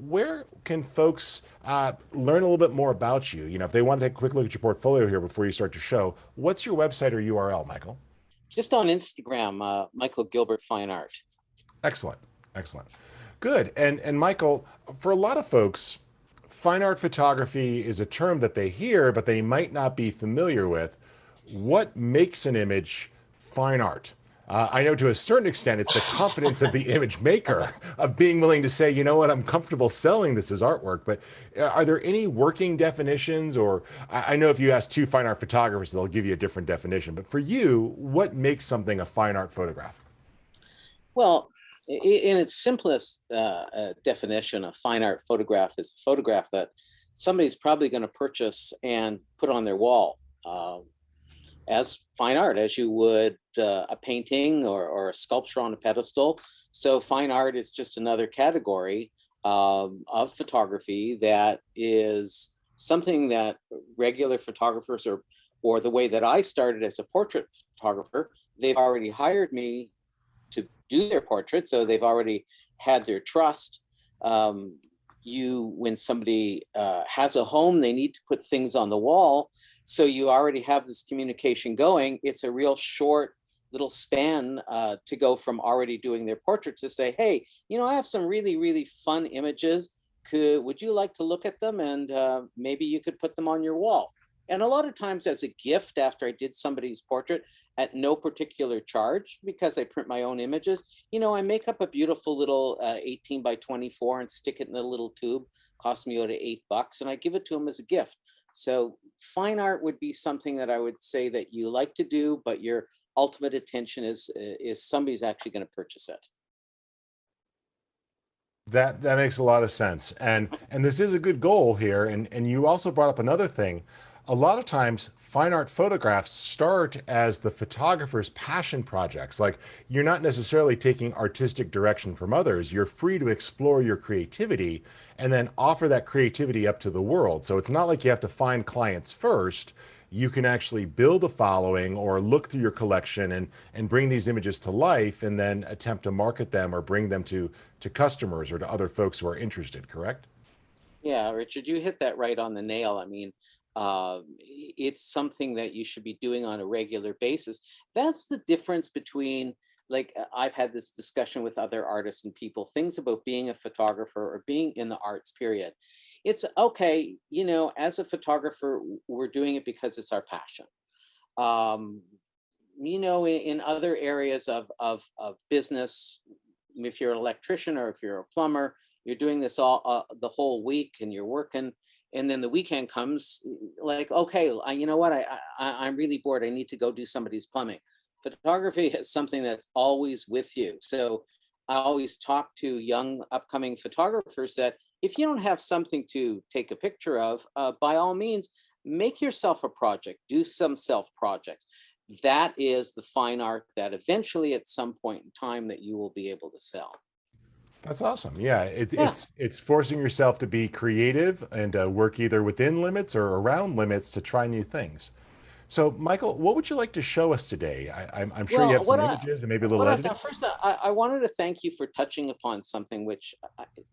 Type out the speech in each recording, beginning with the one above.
where can folks learn a little bit more about you? If they want to take a quick look at your portfolio here before you start your show, what's your website or URL, Michael? Just on Instagram, Michael Gilbert Fine Art. Excellent. Excellent. Good. And Michael, for a lot of folks, fine art photography is a term that they hear, but they might not be familiar with. What makes an image fine art? I know to a certain extent, it's the confidence of the image maker of being willing to say, you know what, I'm comfortable selling this as artwork. But are there any working definitions? Or I know if you ask two fine art photographers, they'll give you a different definition. But for you, what makes something a fine art photograph? Well, in its simplest definition, a fine art photograph is a photograph that somebody's probably going to purchase and put on their wall as fine art, as you would a painting or a sculpture on a pedestal. So fine art is just another category of photography that is something that regular photographers, or the way that I started as a portrait photographer, they've already hired me to do their portrait, so they've already had their trust. When somebody has a home, they need to put things on the wall, so you already have this communication going. It's a real short little span to go from already doing their portrait to say, hey, I have some really, really fun images. Would you like to look at them? And maybe you could put them on your wall. And a lot of times as a gift, after I did somebody's portrait at no particular charge, because I print my own images, I make up a beautiful little 18 by 24 and stick it in a little tube, cost me about $8, and I give it to them as a gift. So fine art would be something that I would say that you like to do, but your ultimate attention is somebody's actually going to purchase it. That makes a lot of sense. And this is a good goal here. And you also brought up another thing. A lot of times fine art photographs start as the photographer's passion projects. Like, you're not necessarily taking artistic direction from others. You're free to explore your creativity and then offer that creativity up to the world. So it's not like you have to find clients first. You can actually build a following or look through your collection and bring these images to life and then attempt to market them or bring them to customers or to other folks who are interested, correct? Yeah, Richard, you hit that right on the nail. I mean, it's something that you should be doing on a regular basis. That's the difference between, like, I've had this discussion with other artists and people, things about being a photographer or being in the arts, period. It's okay, as a photographer, we're doing it because it's our passion. Um, in other areas of business, if you're an electrician or if you're a plumber, you're doing this all the whole week and you're working, and then the weekend comes, like, okay, you know what, I'm really bored, I need to go do somebody's plumbing. Photography is something that's always with you. So I always talk to young upcoming photographers that if you don't have something to take a picture of, by all means, make yourself a project, do some self projects. That is the fine art that eventually at some point in time that you will be able to sell. That's awesome. Yeah, Yeah. it's forcing yourself to be creative and work either within limits or around limits to try new things. So, Michael, what would you like to show us today? I'm sure you Well, have some images and maybe a little what I editing. thought first, I wanted to thank you for touching upon something which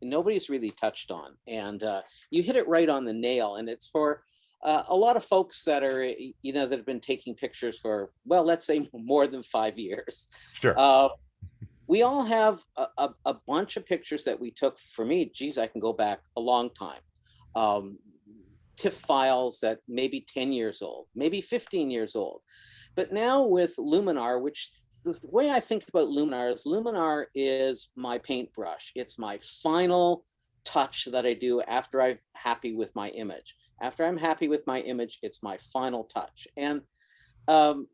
nobody's really touched on, and you hit it right on the nail. And it's for a lot of folks that are, that have been taking pictures for, well, let's say more than 5 years. Sure. Uh, we all have a bunch of pictures that we took. For me, geez, I can go back a long time. Um, TIFF files that maybe 10 years old, maybe 15 years old. But now with Luminar, which the way I think about Luminar is my paintbrush. It's my final touch that I do after I'm happy with my image. After I'm happy with my image, it's my final touch. And um,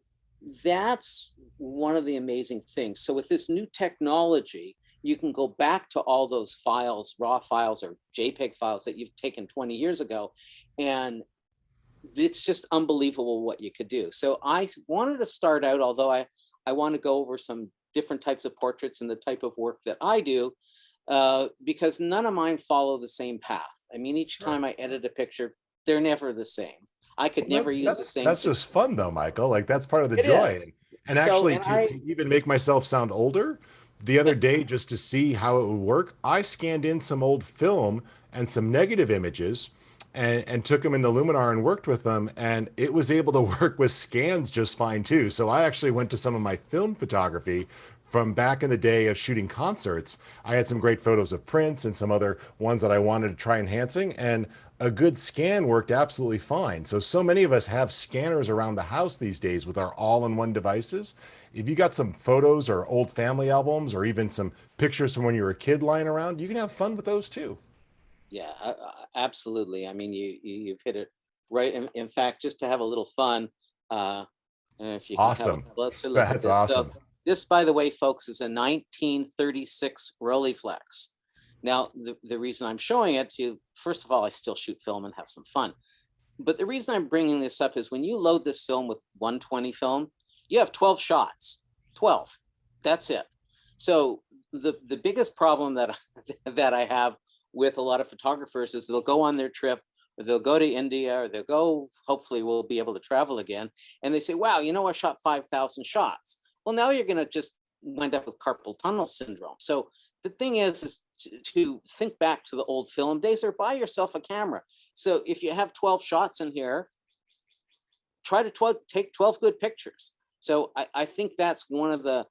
that's one of the amazing things. So with this new technology, you can go back to all those files, raw files or JPEG files that you've taken 20 years ago, and it's just unbelievable what you could do. So I wanted to start out, although I want to go over some different types of portraits and the type of work that I do, because none of mine follow the same path. I mean, each Sure. time I edit a picture, they're never the same. I could Well, never use the same that's thing. just fun though, Michael. Like, that's part of the It joy. is. And So, actually, and to even make myself sound older, the other day, just to see how it would work, I scanned in some old film and some negative images and took them into Luminar and worked with them. And it was able to work with scans just fine too. So I actually went to some of my film photography from back in the day of shooting concerts. I had some great photos of Prince and some other ones that I wanted to try enhancing. And a good scan worked absolutely fine. So many of us have scanners around the house these days with our all-in-one devices. If you got some photos or old family albums or even some pictures from when you were a kid lying around, you can have fun with those too. Yeah, absolutely. I mean, you've hit it right. In fact, just to have a little fun, uh, if you can have a Awesome. closer look at That's this. So awesome. this, by the way, folks, is a 1936 Rollyflex. Now, the reason I'm showing it to you, first of all, I still shoot film and have some fun. But the reason I'm bringing this up is when you load this film with 120 film, you have 12 shots, 12. That's it. So the biggest problem that that I have with a lot of photographers is they'll go on their trip, or they'll go to India, or they'll go, hopefully we'll be able to travel again, and they say, wow, I shot 5,000 shots. Well, now you're going to just wind up with carpal tunnel syndrome. So the thing is to think back to the old film days, or buy yourself a camera. So if you have 12 shots in here, try to take 12 good pictures. So I think that's one of the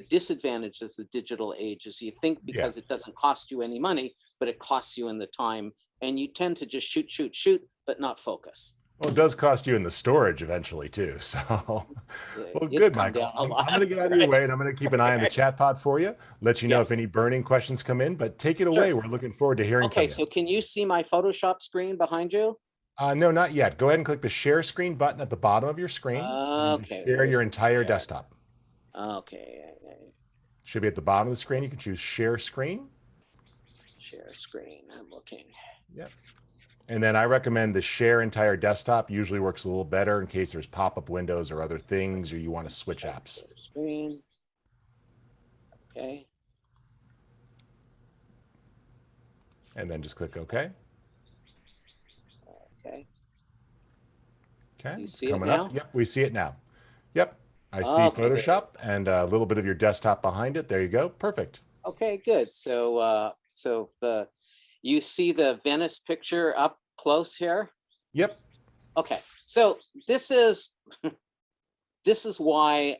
disadvantages of the digital age is you think Yeah. because it doesn't cost you any money, but it costs you in the time, and you tend to just shoot, but not focus. Well, it does cost you in the storage eventually too. So, well, It's good, come Michael. down a I'm lot, going to get out of your right? way and I'm going to keep an eye on the chat pod for you, let you know Yeah, if any burning questions come in, but take it sure. away. We're looking forward to hearing Okay, from you. so can you see my Photoshop screen behind you? No, not yet. Go ahead and click the share screen button at the bottom of your screen and just Okay, share your where's the entire share? desktop. Okay, Should be at the bottom of the screen. You can choose share screen. share screen. I'm looking. Yep. And then I recommend the share entire desktop usually works a little better in case there's pop-up windows or other things or you want to switch apps. Share screen. Okay. And then just click OK. Okay. Okay, You it's see it coming up. now? Yep, we see it now. Yep, I see Okay, good. Photoshop and a little bit of your desktop behind it. There you go. Perfect. Okay, good. So you see the Venice picture up close here? Yep. Okay. So this is this is why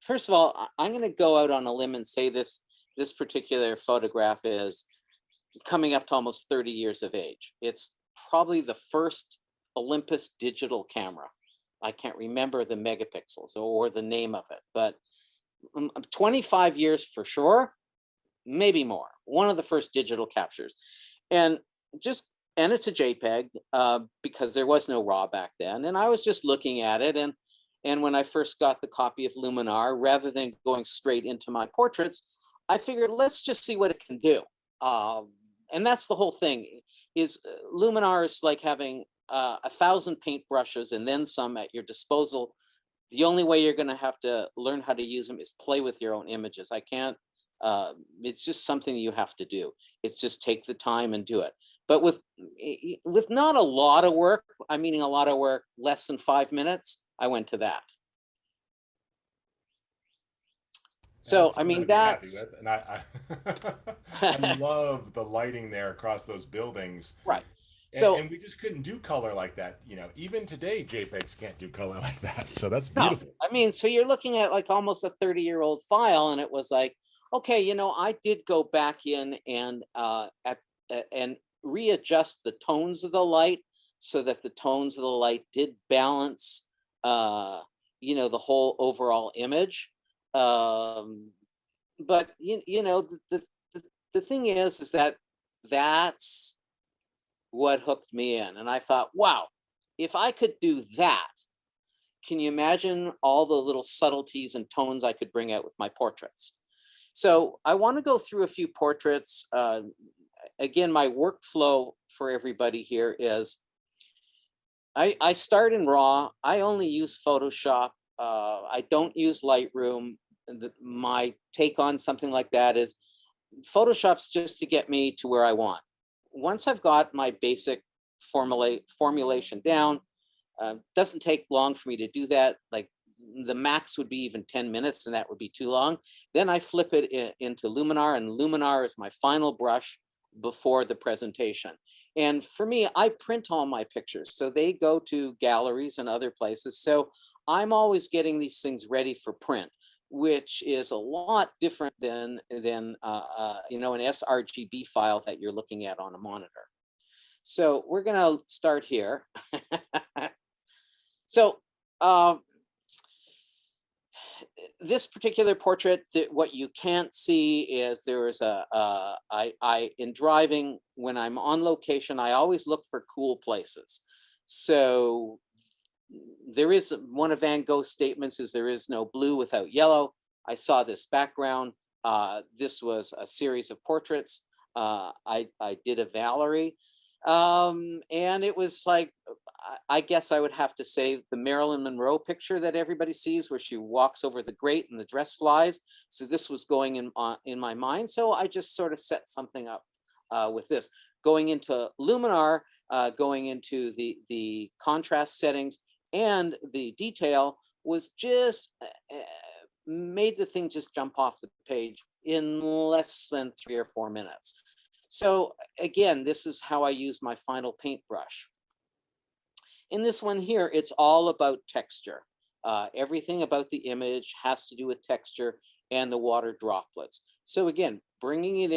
first of all, I'm going to go out on a limb and say this particular photograph is coming up to almost 30 years of age. It's probably the first Olympus digital camera. I can't remember the megapixels or the name of it, but 25 years for sure, maybe more. One of the first digital captures. And it's a JPEG because there was no RAW back then. And I was just looking at it. And when I first got the copy of Luminar, rather than going straight into my portraits, I figured, let's just see what it can do. And that's the whole thing is Luminar is like having 1,000 paintbrushes and then some at your disposal. The only way you're going to have to learn how to use them is play with your own images. I can't, it's just something you have to do. It's just take the time and do it. But with not a lot of work, I'm meaning a lot of work, less than 5 minutes, I went to that. So, I mean, that's and I love the lighting there across those buildings. right. So And we just couldn't do color like that. Even today, JPEGs can't do color like that. So that's no, beautiful. I mean, so you're looking at like almost a 30-year-old file, and it was like, okay, I did go back in and and readjust the tones of the light so that the tones of the light did balance, the whole overall image. But the thing is that that's what hooked me in, and I thought, wow, if I could do that, can you imagine all the little subtleties and tones I could bring out with my portraits? So I want to go through a few portraits. Again, my workflow for everybody here is I start in RAW. I only use Photoshop. I don't use Lightroom. My take on something like that is Photoshop's just to get me to where I want. Once I've got my basic formulation down, doesn't take long for me to do that. Like the max would be even 10 minutes, and that would be too long. Then I flip it into Luminar, and Luminar is my final brush before the presentation. And for me, I print all my pictures, so they go to galleries and other places. So I'm always getting these things ready for print, which is a lot different than you know, an sRGB file that you're looking at on a monitor. So we're gonna start here. So this particular portrait, that what you can't see is there is in driving, when I'm on location, I always look for cool places. So there is one of Van Gogh's statements is there is no blue without yellow. I saw this background. This was a series of portraits. I did a Valerie, and it was like, I guess I would have to say the Marilyn Monroe picture that everybody sees, where she walks over the grate and the dress flies. So this was going in my mind. So I just sort of set something up with this. Going into Luminar, going into the contrast settings and the detail was just made the thing just jump off the page in less than 3 or 4 minutes. So again, this is how I use my final paintbrush. In this one here, it's all about texture. Everything about the image has to do with texture and the water droplets. So again, bringing it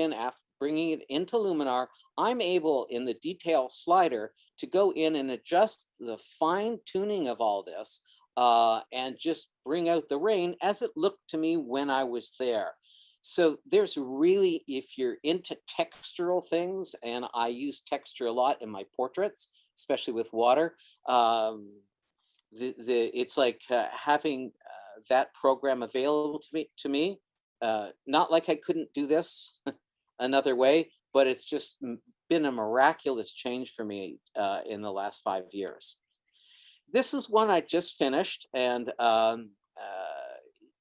into Luminar, I'm able in the detail slider to go in and adjust the fine tuning of all this and just bring out the rain as it looked to me when I was there. So there's really, if you're into textural things, and I use texture a lot in my portraits, especially with water, it's like having that program available to me. Not like I couldn't do this another way, but it's just been a miraculous change for me in the last 5 years. This is one I just finished, and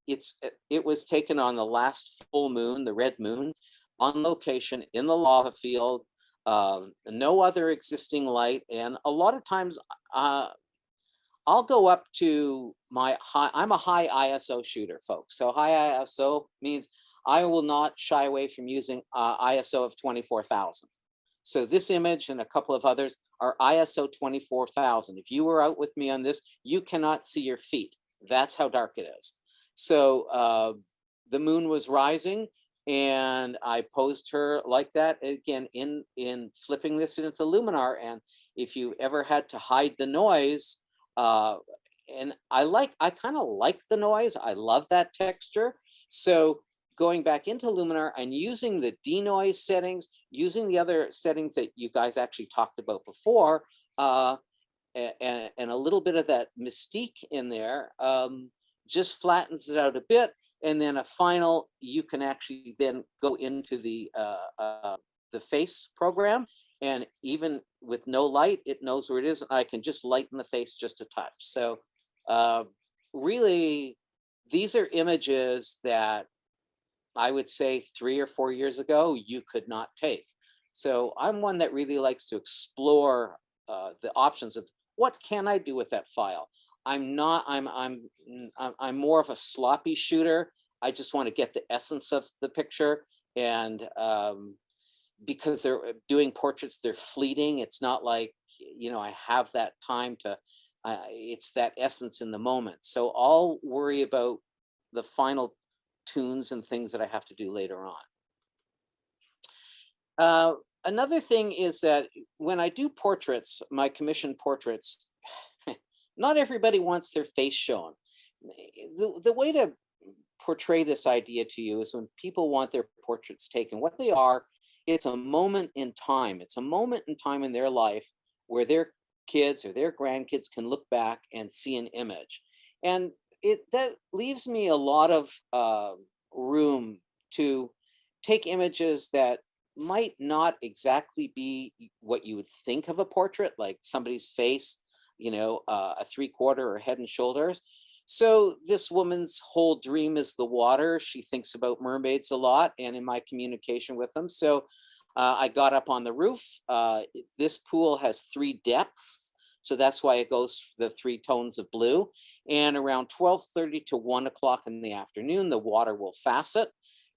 it was taken on the last full moon, the red moon, on location in the lava field. No other existing light, and a lot of times I'll go up to I'm a high ISO shooter, folks. So high ISO means I will not shy away from using ISO of 24,000. So this image and a couple of others are ISO 24,000. If you were out with me on this, you cannot see your feet. That's how dark it is. So the moon was rising, and I posed her like that again in flipping this into Luminar. And if you ever had to hide the noise, and I kind of like the noise. I love that texture. So going back into Luminar and using the denoise settings, using the other settings that you guys actually talked about before, and a little bit of that mystique in there, just flattens it out a bit. And then a final, you can actually then go into the face program, and even with no light, it knows where it is. I can just lighten the face just a touch. So really, these are images that I would say 3 or 4 years ago, you could not take. So I'm one that really likes to explore the options of what can I do with that file. I'm more of a sloppy shooter. I just want to get the essence of the picture, and because they're doing portraits, they're fleeting. It's not like, you know, I have that time to, it's that essence in the moment. So I'll worry about the final tunes and things that I have to do later on. Another thing is that when I do portraits, my commissioned portraits, not everybody wants their face shown. The way to portray this idea to you is when people want their portraits taken, what they are, it's a moment in time. It's a moment in time in their life where their kids or their grandkids can look back and see an image. And that leaves me a lot of room to take images that might not exactly be what you would think of a portrait, like somebody's face, you know, a 3/4 or head and shoulders. So this woman's whole dream is the water. She thinks about mermaids a lot, and in my communication with them. So I got up on the roof. This pool has 3 depths. So that's why it goes the 3 tones of blue. And around 12:30 to 1 o'clock in the afternoon, the water will facet.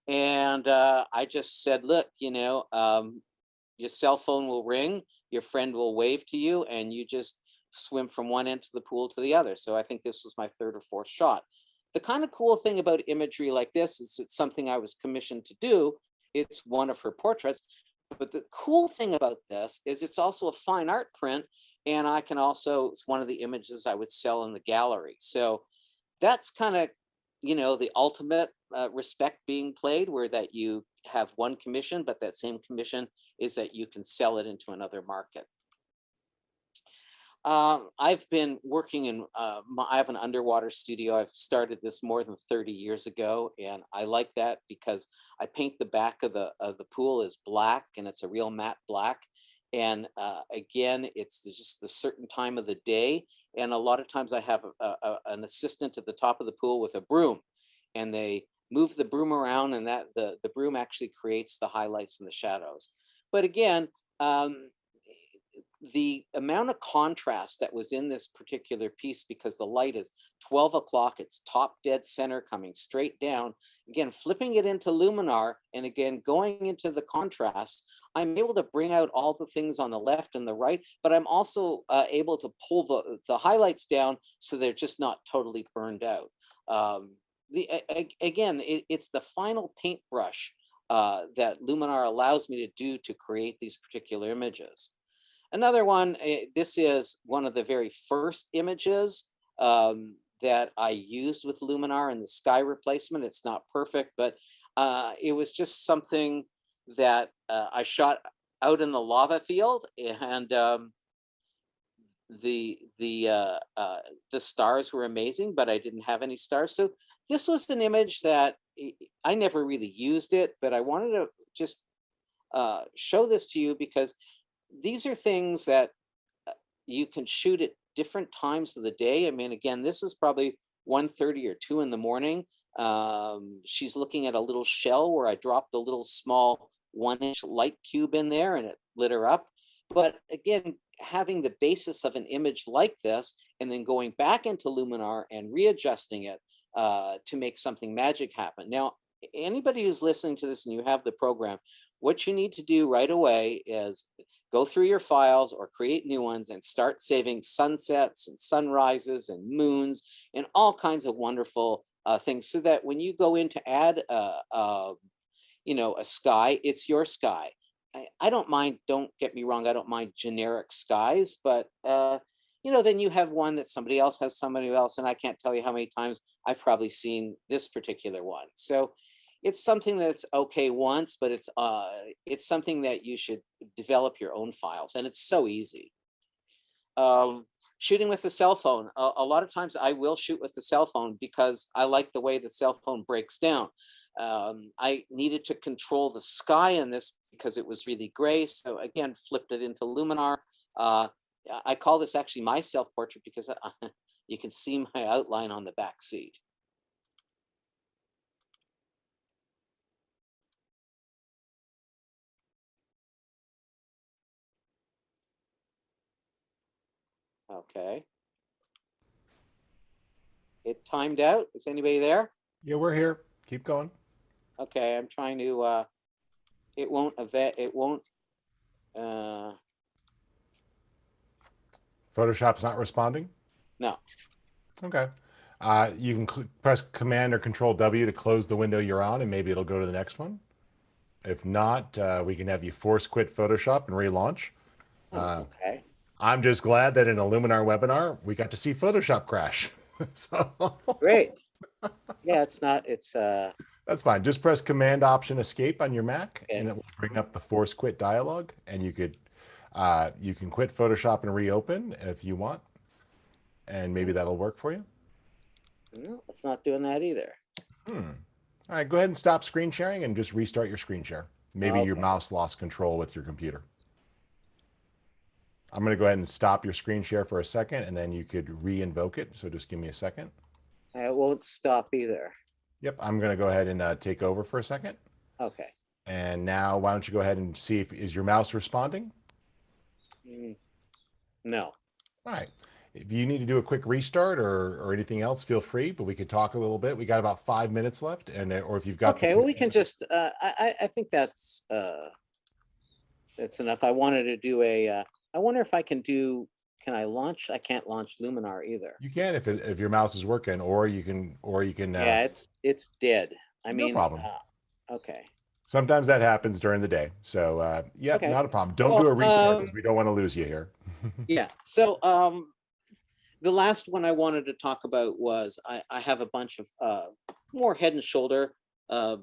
And I just said, look, your cell phone will ring, your friend will wave to you, and you just swim from one end of the pool to the other. So I think this was my third or fourth shot. The kind of cool thing about imagery like this is it's something I was commissioned to do. It's one of her portraits. But the cool thing about this is it's also a fine art print, and I can also, it's one of the images I would sell in the gallery. So that's kind of, the ultimate respect being played, where that you have one commission, but that same commission is that you can sell it into another market. I've been working in, I have an underwater studio. I've started this more than 30 years ago, and I like that because I paint the back of the pool as black, and it's a real matte black. And again, it's just the certain time of the day. And a lot of times I have an assistant at the top of the pool with a broom, and they move the broom around, and that the broom actually creates the highlights and the shadows. But again, the amount of contrast that was in this particular piece, because the light is 12 o'clock, it's top dead center coming straight down. Again, flipping it into Luminar, and again, going into the contrast, I'm able to bring out all the things on the left and the right, but I'm also able to pull the highlights down so they're just not totally burned out. Again, it's the final paintbrush that Luminar allows me to do to create these particular images. Another one, this is one of the very first images that I used with Luminar in the sky replacement. It's not perfect, but it was just something that I shot out in the lava field, and the stars were amazing, but I didn't have any stars. So this was an image that I never really used it, but I wanted to just show this to you because these are things that you can shoot at different times of the day. I mean, again, this is probably 1:30 or 2 in the morning. She's looking at a little shell where I dropped a little small 1-inch light cube in there, and it lit her up. But again, having the basis of an image like this, and then going back into Luminar and readjusting it to make something magic happen. Now, anybody who's listening to this and you have the program, what you need to do right away is go through your files or create new ones and start saving sunsets and sunrises and moons and all kinds of wonderful things, so that when you go in to add a sky, it's your sky. I don't mind, don't get me wrong, I don't mind generic skies, but then you have one that somebody else has, somebody else, and I can't tell you how many times I've probably seen this particular one. So it's something that's okay once, but it's something that you should develop your own files, and it's so easy. Shooting with the cell phone. A lot of times I will shoot with the cell phone because I like the way the cell phone breaks down. I needed to control the sky in this because it was really gray. So again, flipped it into Luminar. I call this actually my self-portrait because you can see my outline on the back seat. Okay. It timed out. Is anybody there? Yeah, we're here. Keep going. Okay, I'm trying to, it won't, Photoshop's not responding? no. Okay. You can press Command or Control W to close the window you're on, and maybe it'll go to the next one. If not, we can have you force quit Photoshop and relaunch. Okay. I'm just glad that in a Luminar webinar, we got to see Photoshop crash. So Great. Yeah, it's that's fine. Just press Command Option Escape on your Mac, okay. and it will bring up the force quit dialog, and you can quit Photoshop and reopen if you want, and maybe that'll work for you. No, it's not doing that either. All right, go ahead and stop screen sharing and just restart your screen share. Maybe your Okay. mouse lost control with your computer. I'm going to go ahead and stop your screen share for a second, and then you could re-invoke it. So just give me a second. It won't stop either. Yep, I'm going to go ahead and take over for a second. Okay. And now, why don't you go ahead and see if is your mouse responding? No. All right. If you need to do a quick restart or anything else, feel free, but we could talk a little bit. We got about 5 minutes left, and or if you've got the Okay, well, we can computer. just, I think that's enough. I wanted to do I wonder if I can do, can I launch? I can't launch Luminar either. You can if your mouse is working, or you can Yeah, it's dead. I no mean, problem. okay, Sometimes that happens during the day. So yeah, okay. not a problem. Don't do Well, a restart because we don't want to lose you here. yeah. So, the last one I wanted to talk about was I have a bunch of more head and shoulder. Uh,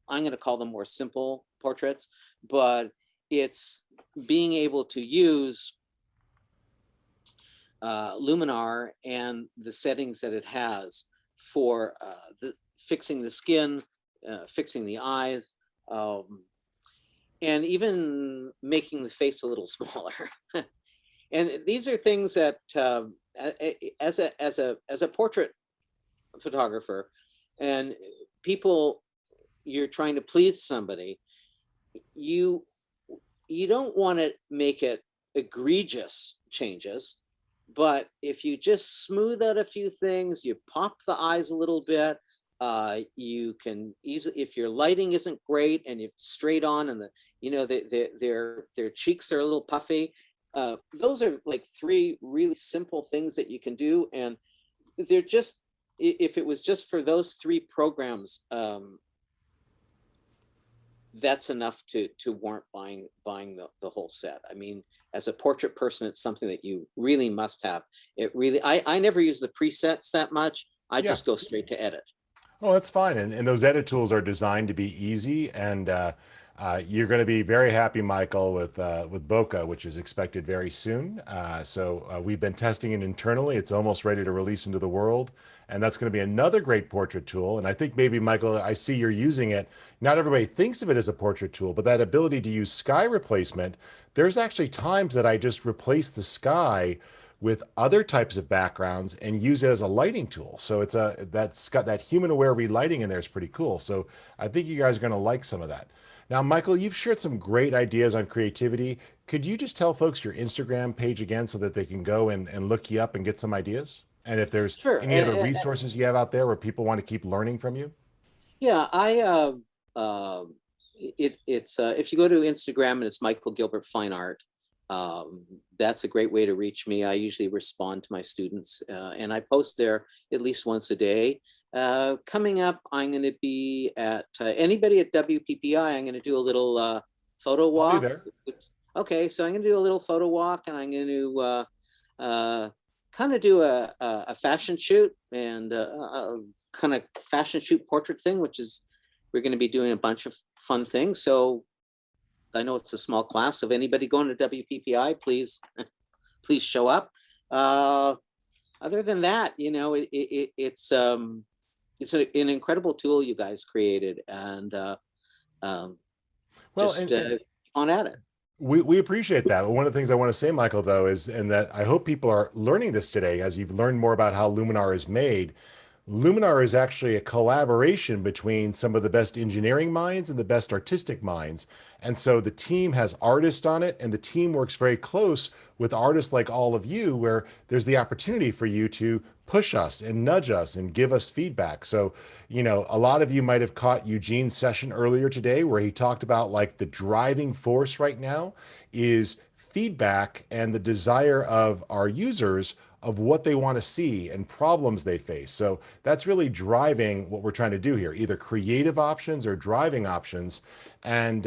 I'm going to call them more simple portraits, but it's being able to use Luminar and the settings that it has for fixing the skin, fixing the eyes, um, and even making the face a little smaller. And these are things that, as a portrait photographer, and people, you're trying to please somebody, you you don't want to make it egregious changes, but if you just smooth out a few things, you pop the eyes a little bit, you can easily, if your lighting isn't great and you're straight on and their cheeks are a little puffy, those are like three really simple things that you can do, and they're just, if it was just for those three programs, that's enough to warrant buying the whole set. I mean, as a portrait person, it's something that you really must have. It really, I never use the presets that much. I Yeah. just go straight to edit. Oh, that's fine. And those edit tools are designed to be easy. And you're going to be very happy, Michael, with Bokeh, which is expected very soon. So we've been testing it internally. It's almost ready to release into the world. And that's going to be another great portrait tool. And I think maybe, Michael, I see you're using it. Not everybody thinks of it as a portrait tool, but that ability to use sky replacement, there's actually times that I just replace the sky with other types of backgrounds and use it as a lighting tool. So that's got that human aware relighting in there is pretty cool. So I think you guys are going to like some of that. Now, Michael, you've shared some great ideas on creativity. Could you just tell folks your Instagram page again so that they can go and look you up and get some ideas? And if there's Sure. any other resources you have out there where people want to keep learning from you? Yeah, it's if you go to Instagram and it's Michael Gilbert Fine Art, that's a great way to reach me. I usually respond to my students, and I post there at least once a day. Coming up, I'm going to be at anybody at WPPI. I'm going to do a little photo I'll be walk. there. Okay, so I'm going to do a little photo walk, and I'm going to kind of do a fashion shoot and a kind of fashion shoot portrait thing, which is, we're going to be doing a bunch of fun things. So I know it's a small class. If anybody going to WPPI, please, please show up. Other than that, it's an incredible tool you guys created, and Well, just keep on at it. we appreciate that. One of the things I want to say, Michael, though, is, and that I hope people are learning this today as you've learned more about how Luminar is made. Luminar is actually a collaboration between some of the best engineering minds and the best artistic minds. And so the team has artists on it, and the team works very close with artists like all of you, where there's the opportunity for you to push us and nudge us and give us feedback. So, a lot of you might have caught Eugene's session earlier today where he talked about like the driving force right now is feedback and the desire of our users of what they want to see and problems they face. So that's really driving what we're trying to do here, either creative options or driving options. And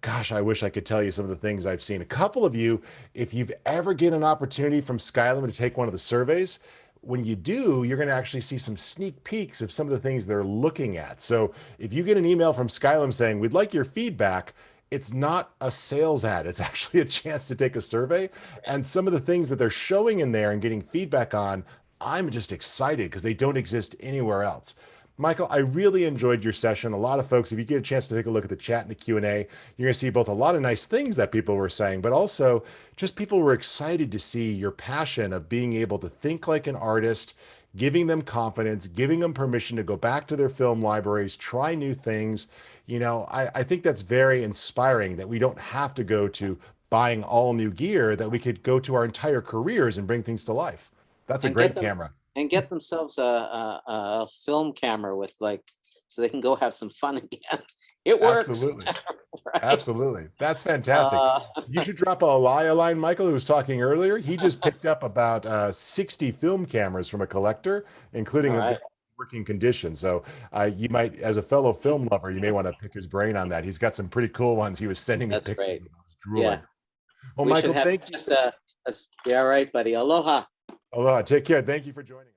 gosh, I wish I could tell you some of the things I've seen. A couple of you, if you've ever get an opportunity from Skylum to take one of the surveys, when you do, you're going to actually see some sneak peeks of some of the things they're looking at. So if you get an email from Skylum saying, we'd like your feedback, it's not a sales ad. It's actually a chance to take a survey. And some of the things that they're showing in there and getting feedback on, I'm just excited because they don't exist anywhere else. Michael, I really enjoyed your session. A lot of folks, if you get a chance to take a look at the chat and the Q&A, you're going to see both a lot of nice things that people were saying, but also just people were excited to see your passion of being able to think like an artist, giving them confidence, giving them permission to go back to their film libraries, try new things. I think that's very inspiring that we don't have to go to buying all new gear that we could go to our entire careers and bring things to life. That's a and get great them camera. and get themselves a film camera with like, so they can go have some fun again. It works, Absolutely. right? Absolutely. That's fantastic. Uh, You should drop a line, Michael, who was talking earlier. He just picked up about 60 film cameras from a collector, including all the right, working condition. So you might, as a fellow film lover, you may want to pick his brain on that. He's got some pretty cool ones. He was sending me that's pictures great. of. I was Yeah, drooling. Well, we should Michael, have thank you. just yeah, all right, buddy. Aloha. Aloha. Take care. Thank you for joining us.